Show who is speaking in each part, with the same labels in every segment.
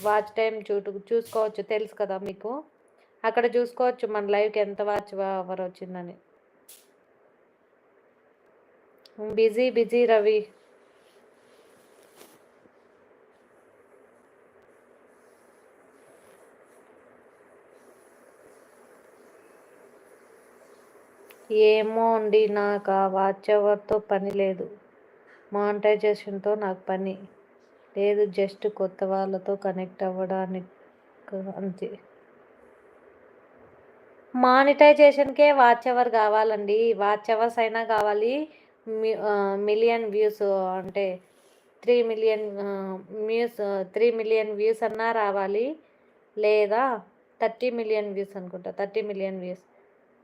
Speaker 1: Watch time చూసుకోవచ్చు, తెలుసు కదా మీకు. అక్కడ చూసుకోవచ్చు మన లైవ్కి ఎంత వాచ్ అవర్ వచ్చిందని. Busy busy Ravi. ఏమో అండి, నాకు ఆ వాచ్ అవర్తో పని లేదు, మానిటైజేషన్తో నాకు పని లేదు, జస్ట్ కొత్త వాళ్ళతో కనెక్ట్ అవ్వడానికి అంతే. మానిటైజేషన్కే వాచ్ అవర్ కావాలండి, వాచ్ అవర్స్ అయినా కావాలి, మిలియన్ వ్యూస్ అంటే 3 మిలియన్ వ్యూస్ 3 మిలియన్ వ్యూస్ అన్నా రావాలి, లేదా 30 మిలియన్ వ్యూస్ అనుకుంటా, 30 మిలియన్ వ్యూస్.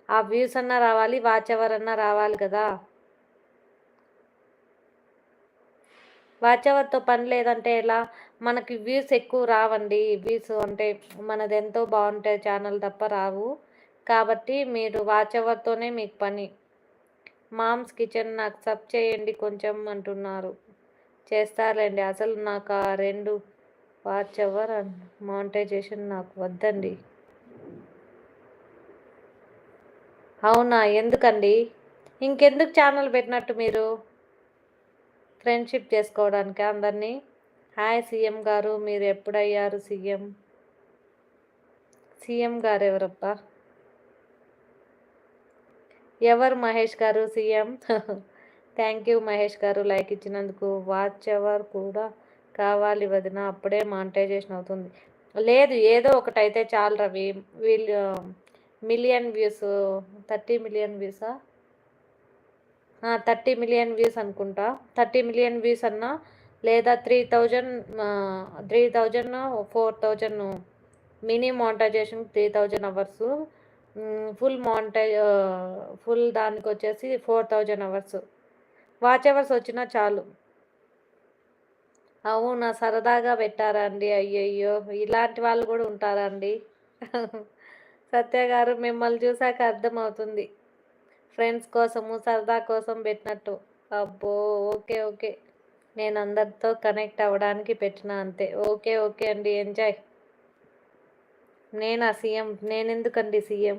Speaker 1: ఆ వ్యూస్ అన్నా రావాలి, వాచ్ అవర్ అన్నా రావాలి కదా. వాచ్ అవర్తో పని లేదంటే ఎలా? మనకి వ్యూస్ ఎక్కువ రావండి. వ్యూస్ అంటే మనది ఎంతో బాగుంటే ఛానల్ తప్ప రావు. కాబట్టి మీరు వాచ్ అవర్తోనే మీకు పని. మామ్స్ కిచెన్ నాకు సబ్ చేయండి కొంచెం అంటున్నారు. చేస్తారులేండి. అసలు నాకు ఆ 2 వాచ్ అవర్ మానిటైజేషన్ నాకు వద్దండి. అవునా, ఎందుకండి? ఇంకెందుకు ఛానల్ పెట్టినట్టు మీరు? ఫ్రెండ్షిప్ చేసుకోవడానికి అందరినీ. హాయ్ సీఎం గారు, మీరు ఎప్పుడయ్యారు సీఎం? సీఎం గారు ఎవరబ్బా? ఎవరు మహేష్ గారు సీఎం? థ్యాంక్ యూ మహేష్ గారు లైక్ ఇచ్చినందుకు. వాచ్ అవర్ కూడా కావాలి వదిన, అప్పుడే మానిటైజేషన్ అవుతుంది. లేదు, ఏదో ఒకటి అయితే చాలు రవి. వీళ్ళు మిలియన్ వ్యూస్, 30 మిలియన్ వ్యూసా? 30 మిలియన్ వ్యూస్ అనుకుంటా. 30 మిలియన్ వ్యూస్ అన్నా, లేదా 3000 4000 మినీ మానిటైజేషన్ 3000 అవర్స్, ఫుల్ దానికి వచ్చేసి 4000 అవర్స్ వాచ్ అవర్స్ వచ్చినా చాలు. అవునా, సరదాగా పెట్టారా అండి? అయ్యయ్యో, ఇలాంటి వాళ్ళు కూడా ఉంటారా అండి? సత్య గారు, మిమ్మల్ని చూసాక అర్థమవుతుంది, ఫ్రెండ్స్ కోసము సరదా కోసం పెట్టినట్టు. అబ్బో, ఓకే ఓకే, నేను అందరితో కనెక్ట్ అవ్వడానికి పెట్టిన అంతే. ఓకే ఓకే అండి, ఎంజాయ్. నేనా సీఎం? నేనెందుకండి సీఎం?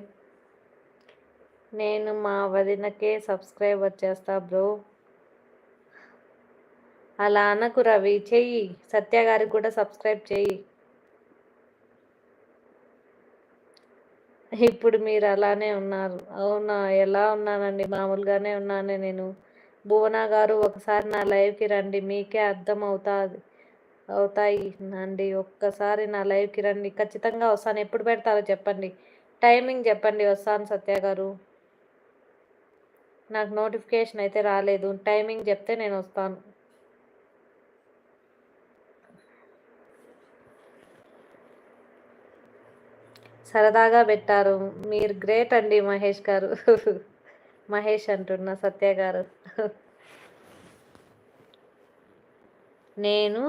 Speaker 1: నేను మా వదినకే సబ్స్క్రైబర్ చేస్తా బ్రో. అలా అనకు రవి, చెయ్యి. సత్య గారికి కూడా సబ్స్క్రైబ్ చెయ్యి. ఇప్పుడు మీరు అలానే ఉన్నారు. అవునా, ఎలా ఉన్నానండి? మామూలుగానే ఉన్నానే నేను. భువన గారు, ఒకసారి నా లైవ్కి రండి, మీకే అర్థం అవుతాయి అండి. ఒక్కసారి నా లైవ్కి రండి, ఖచ్చితంగా వస్తాను. ఎప్పుడు పెడతారో చెప్పండి, టైమింగ్ చెప్పండి, వస్తాను సత్య గారు. నాకు నోటిఫికేషన్ అయితే రాలేదు, టైమింగ్ చెప్తే నేను వస్తాను. సరదాగా పెట్టారు, మీరు గ్రేట్ అండి మహేష్ గారు. మహేష్ అంటున్నా, సత్య గారు. నేను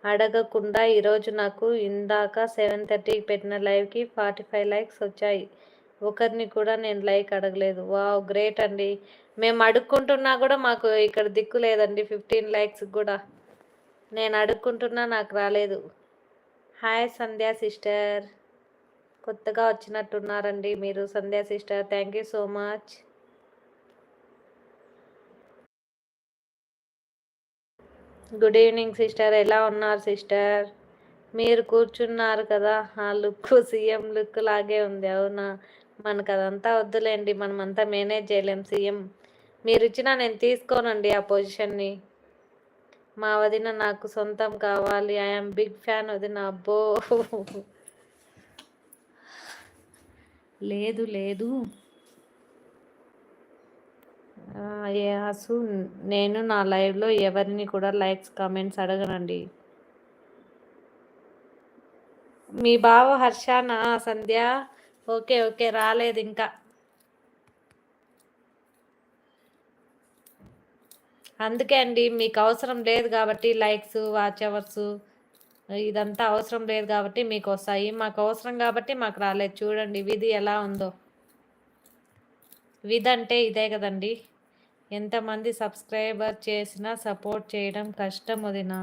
Speaker 1: అడగకుండా ఈరోజు నాకు ఇందాక 7:30కి పెట్టిన లైవ్కి 45 లైక్స్ వచ్చాయి. ఒకరిని కూడా నేను లైక్ అడగలేదు. వావ్, గ్రేట్ అండి. మేము అడుక్కుంటున్నా కూడా మాకు ఇక్కడ దిక్కు లేదండి. 15 లైక్స్ కూడా నేను అడుక్కుంటున్నా, నాకు రాలేదు. హాయ్ సంధ్యా సిస్టర్, కొత్తగా వచ్చినట్టున్నారండి మీరు. Sandhya sister, thank you so much. Good evening sister, ఎలా ఉన్నారు సిస్టర్? మీరు కూర్చున్నారు కదా, ఆ లుక్ సీఎం లుక్ లాగే ఉంది. అవునా, మనకు అదంతా వద్దులేండి, మనం అంతా మేనేజ్ చేయలేం సీఎం. మీరు ఇచ్చినా నేను తీసుకోనండి ఆ పొజిషన్ని. మా వదిన నాకు సొంతం కావాలి, ఐఎమ్ బిగ్ ఫ్యాన్ వదిన. అబ్బో, లేదు లేదు యాసు, నేను నా లైవ్లో ఎవరిని కూడా లైక్స్ కామెంట్స్ అడగనండి. మీ బావ హర్షానా సంధ్య? ఓకే ఓకే, రాలేదు ఇంకా. అందుకే అండి, మీకు అవసరం లేదు కాబట్టి లైక్స్, వాచ్ అవర్స్ ఇదంతా అవసరం లేదు కాబట్టి మీకు వస్తాయి, మాకు అవసరం కాబట్టి మాకు రాలేదు. చూడండి విధి ఎలా ఉందో. విధి అంటే ఇదే కదండి. ఎంతమంది సబ్స్క్రైబర్ చేసినా సపోర్ట్ చేయడం కష్టం వదినా.